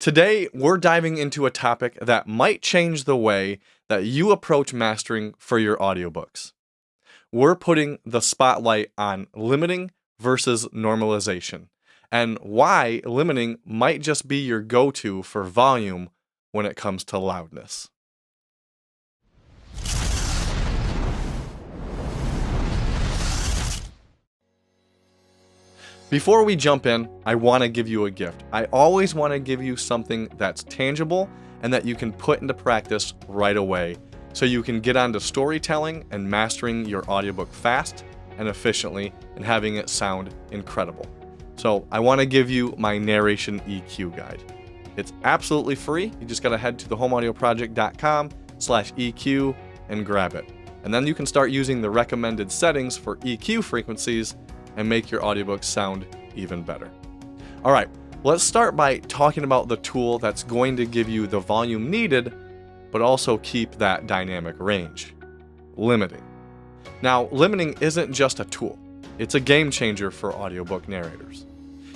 Today, we're diving into a topic that might change the way that you approach mastering for your audiobooks. We're putting the spotlight on limiting versus normalization, and why limiting might just be your go-to for volume when it comes to loudness. Before we jump in, I want to give you a gift. I always want to give you something that's tangible and that you can put into practice right away so you can get onto storytelling and mastering your audiobook fast and efficiently and having it sound incredible. So I want to give you my narration EQ guide. It's absolutely free. You just got to head to thehomeaudioproject.com/EQ and grab it. And then you can start using the recommended settings for EQ frequencies and make your audiobooks sound even better. All right, let's start by talking about the tool that's going to give you the volume needed, but also keep that dynamic range: limiting. Now, limiting isn't just a tool, it's a game changer for audiobook narrators.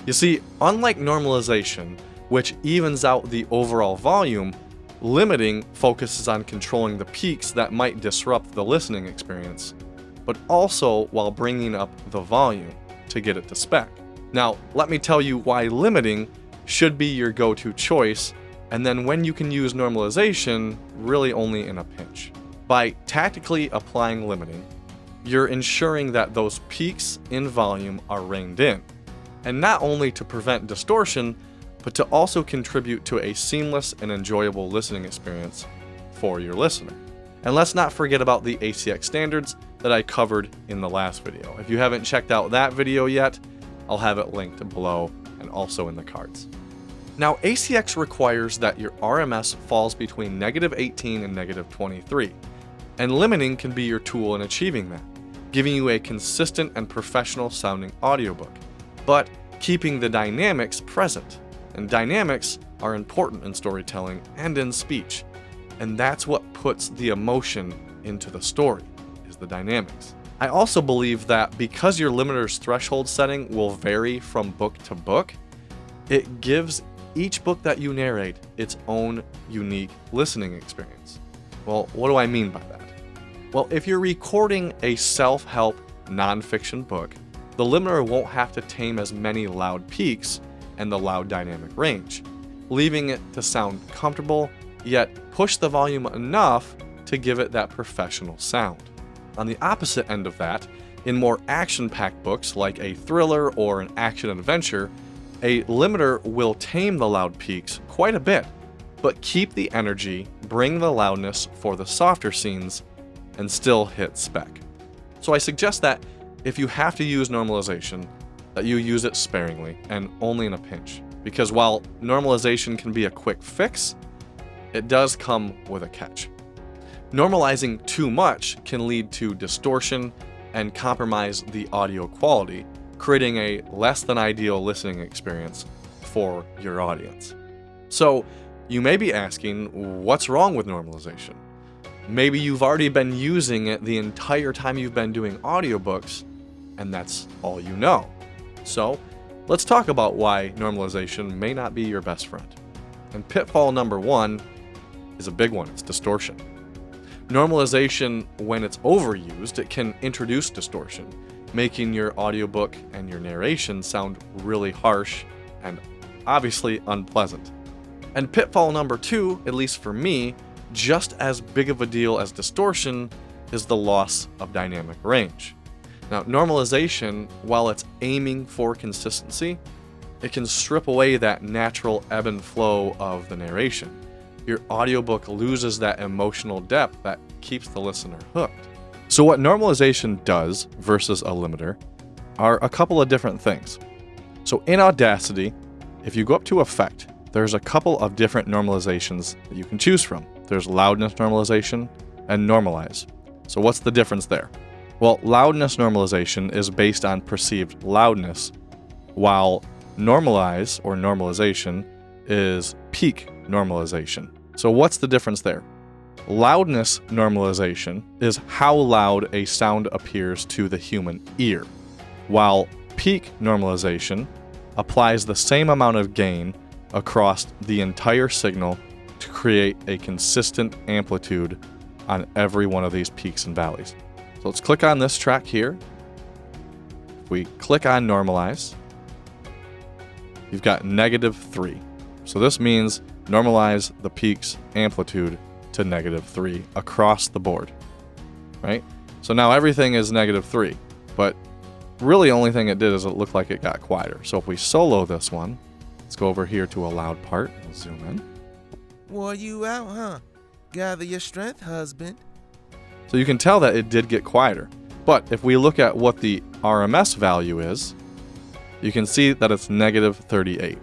You see, unlike normalization, which evens out the overall volume, limiting focuses on controlling the peaks that might disrupt the listening experience, but also while bringing up the volume to get it to spec. Now, let me tell you why limiting should be your go-to choice, and then when you can use normalization really only in a pinch. By tactically applying limiting, you're ensuring that those peaks in volume are reined in, and not only to prevent distortion, but to also contribute to a seamless and enjoyable listening experience for your listener. And let's not forget about the ACX standards that I covered in the last video. If you haven't checked out that video yet, I'll have it linked below and also in the cards. Now, ACX requires that your RMS falls between -18 and -23, and limiting can be your tool in achieving that, giving you a consistent and professional sounding audiobook, but keeping the dynamics present. And dynamics are important in storytelling and in speech, and that's what puts the emotion into the story, is the dynamics. I also believe that because your limiter's threshold setting will vary from book to book, it gives each book that you narrate its own unique listening experience. Well, what do I mean by that? Well, if you're recording a self-help nonfiction book, the limiter won't have to tame as many loud peaks and the loud dynamic range, leaving it to sound comfortable, yet push the volume enough to give it that professional sound. On the opposite end of that, in more action-packed books like a thriller or an action-adventure, a limiter will tame the loud peaks quite a bit, but keep the energy, bring the loudness for the softer scenes, and still hit spec. So I suggest that if you have to use normalization, that you use it sparingly and only in a pinch, because while normalization can be a quick fix, it does come with a catch. Normalizing too much can lead to distortion and compromise the audio quality, creating a less than ideal listening experience for your audience. So you may be asking, what's wrong with normalization? Maybe you've already been using it the entire time you've been doing audiobooks, and that's all you know. So let's talk about why normalization may not be your best friend. And pitfall number one is a big one. It's distortion. Normalization, when it's overused, it can introduce distortion, making your audiobook and your narration sound really harsh and obviously unpleasant. And pitfall number two, at least for me, just as big of a deal as distortion, is the loss of dynamic range. Now, normalization, while it's aiming for consistency, it can strip away that natural ebb and flow of the narration. Your audiobook loses that emotional depth that keeps the listener hooked. So what normalization does versus a limiter are a couple of different things. So in Audacity, if you go up to Effect, there's a couple of different normalizations that you can choose from. There's loudness normalization and normalize. So what's the difference there? Well, loudness normalization is based on perceived loudness, while normalize or normalization is peak normalization. So what's the difference there? Loudness normalization is how loud a sound appears to the human ear, while peak normalization applies the same amount of gain across the entire signal to create a consistent amplitude on every one of these peaks and valleys. So let's click on this track here. If we click on normalize, you've got -3. So this means normalize the peak's amplitude to -3 across the board, right? So now everything is -3, but really only thing it did is it looked like it got quieter. So if we solo this one, let's go over here to a loud part. We'll zoom in. Wore you out, huh? Gather your strength, husband. So you can tell that it did get quieter. But if we look at what the RMS value is, you can see that it's -38.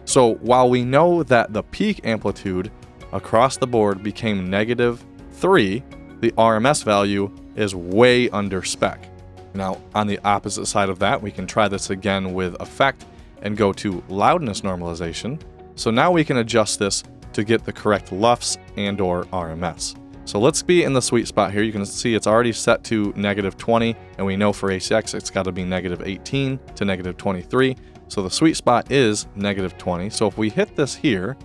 So while we know that the peak amplitude across the board became -3, the RMS value is way under spec. Now, on the opposite side of that, we can try this again with effect and go to loudness normalization. So now we can adjust this to get the correct LUFS and or RMS. So let's be in the sweet spot here. You can see it's already set to -20, and we know for ACX it's got to be -18 to -23. So the sweet spot is -20. So if we hit this here,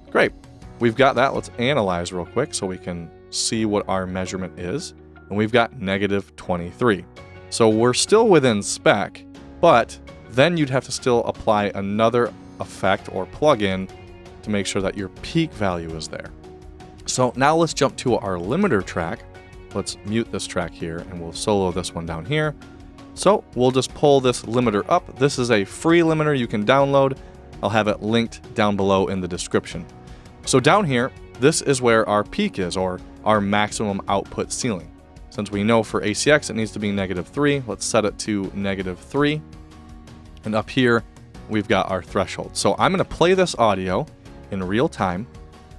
great. We've got that. Let's analyze real quick so we can see what our measurement is. And we've got -23. So we're still within spec, but then you'd have to still apply another effect or plugin to make sure that your peak value is there. So now let's jump to our limiter track. Let's mute this track here and we'll solo this one down here. So we'll just pull this limiter up. This is a free limiter you can download. I'll have it linked down below in the description. So down here, this is where our peak is, or our maximum output ceiling. Since we know for ACX it needs to be -3, let's set it to -3. And up here, we've got our threshold. So I'm going to play this audio in real time,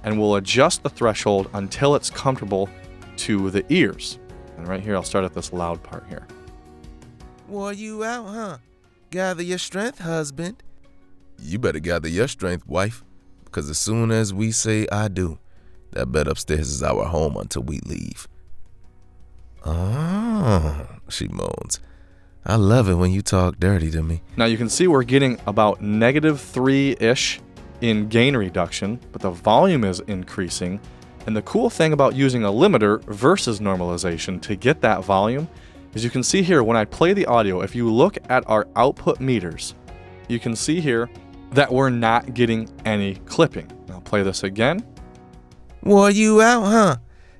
and we'll adjust the threshold until it's comfortable to the ears. And right here, I'll start at this loud part here. Wore you out, huh? Gather your strength, husband. You better gather your strength, wife, because as soon as we say I do, that bed upstairs is our home until we leave. Oh, she moans. I love it when you talk dirty to me. Now you can see we're getting about -3-ish in gain reduction, but the volume is increasing. And the cool thing about using a limiter versus normalization to get that volume is you can see here when I play the audio, if you look at our output meters, you can see here that we're not getting any clipping. I'll play this again. Wore you out, huh?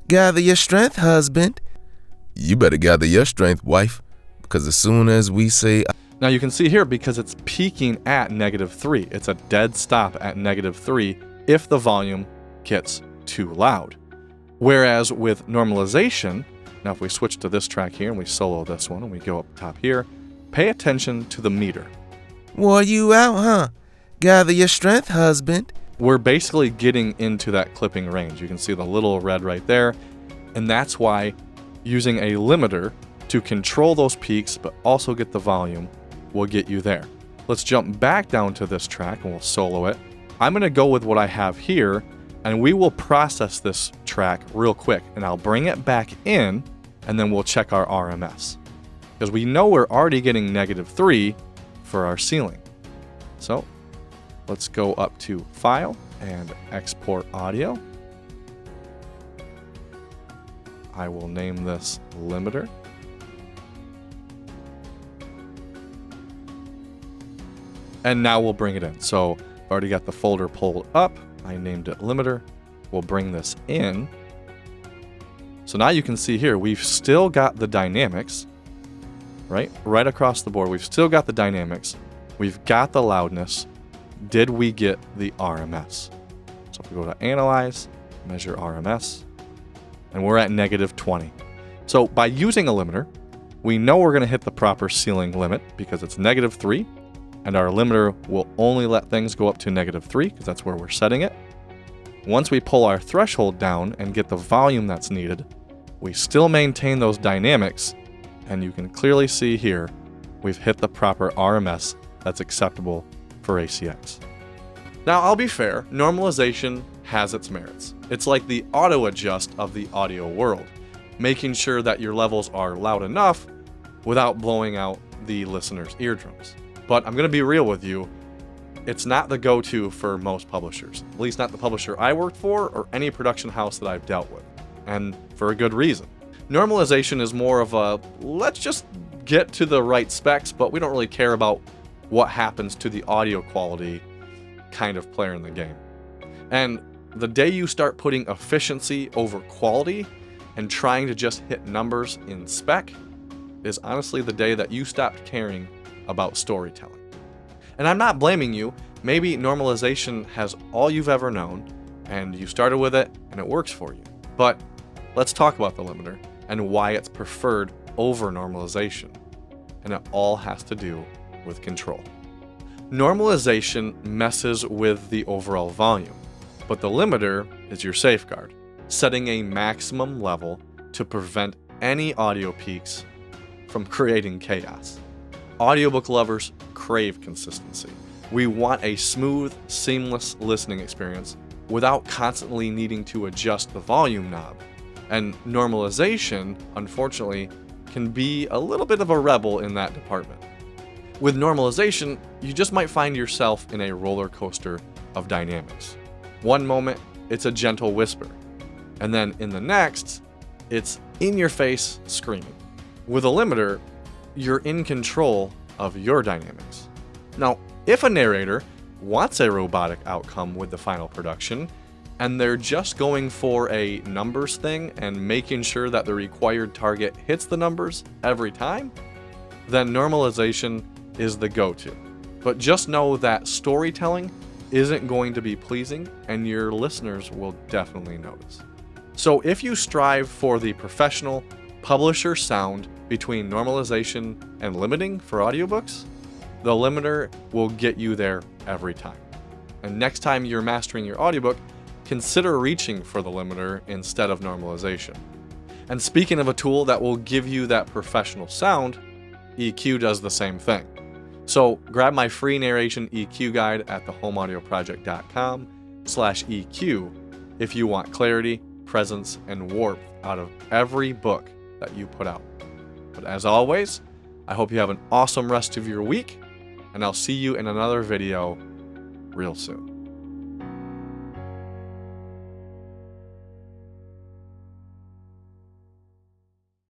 Gather your strength, husband. You better gather your strength, wife, because as soon as we say... Now you can see here because it's peaking at -3. It's a dead stop at -3 if the volume gets too loud. Whereas with normalization, now if we switch to this track here and we solo this one and we go up top here, pay attention to the meter. Wore you out, huh? Gather your strength, husband. We're basically getting into that clipping range. You can see the little red right there. And that's why using a limiter to control those peaks but also get the volume will get you there. Let's jump back down to this track and we'll solo it. I'm going to go with what I have here and we will process this track real quick and I'll bring it back in and then we'll check our RMS. Because we know we're already getting -3 for our ceiling. So let's go up to File and Export Audio. I will name this limiter. And now we'll bring it in. So I've already got the folder pulled up. I named it limiter. We'll bring this in. So now you can see here, we've still got the dynamics, right? Right across the board, we've still got the dynamics. We've got the loudness. Did we get the RMS? So if we go to Analyze, Measure RMS, and we're at -20. So by using a limiter, we know we're going to hit the proper ceiling limit because it's -3, and our limiter will only let things go up to -3 because that's where we're setting it. Once we pull our threshold down and get the volume that's needed, we still maintain those dynamics, and you can clearly see here we've hit the proper RMS that's acceptable for ACX. Now, I'll be fair, normalization has its merits. It's like the auto adjust of the audio world, making sure that your levels are loud enough without blowing out the listener's eardrums. But I'm going to be real with you, it's not the go-to for most publishers, at least not the publisher I worked for or any production house that I've dealt with, and for a good reason. Normalization is more of a, let's just get to the right specs, but we don't really care about what happens to the audio quality kind of player in the game. And the day you start putting efficiency over quality and trying to just hit numbers in spec is honestly the day that you stopped caring about storytelling. And I'm not blaming you. Maybe normalization has all you've ever known, and you started with it, and it works for you. But let's talk about the limiter and why it's preferred over normalization. And it all has to do with control. Normalization messes with the overall volume, but the limiter is your safeguard, setting a maximum level to prevent any audio peaks from creating chaos. Audiobook lovers crave consistency. We want a smooth, seamless listening experience without constantly needing to adjust the volume knob. And normalization, unfortunately, can be a little bit of a rebel in that department. With normalization, you just might find yourself in a roller coaster of dynamics. One moment, it's a gentle whisper, and then in the next, it's in your face screaming. With a limiter, you're in control of your dynamics. Now, if a narrator wants a robotic outcome with the final production, and they're just going for a numbers thing and making sure that the required target hits the numbers every time, then normalization is the go-to. But just know that storytelling isn't going to be pleasing, and your listeners will definitely notice. So if you strive for the professional publisher sound between normalization and limiting for audiobooks, the limiter will get you there every time. And next time you're mastering your audiobook, consider reaching for the limiter instead of normalization. And speaking of a tool that will give you that professional sound, EQ does the same thing. So grab my free narration EQ guide at thehomeaudioproject.com/EQ if you want clarity, presence, and warmth out of every book that you put out. But as always, I hope you have an awesome rest of your week, and I'll see you in another video real soon.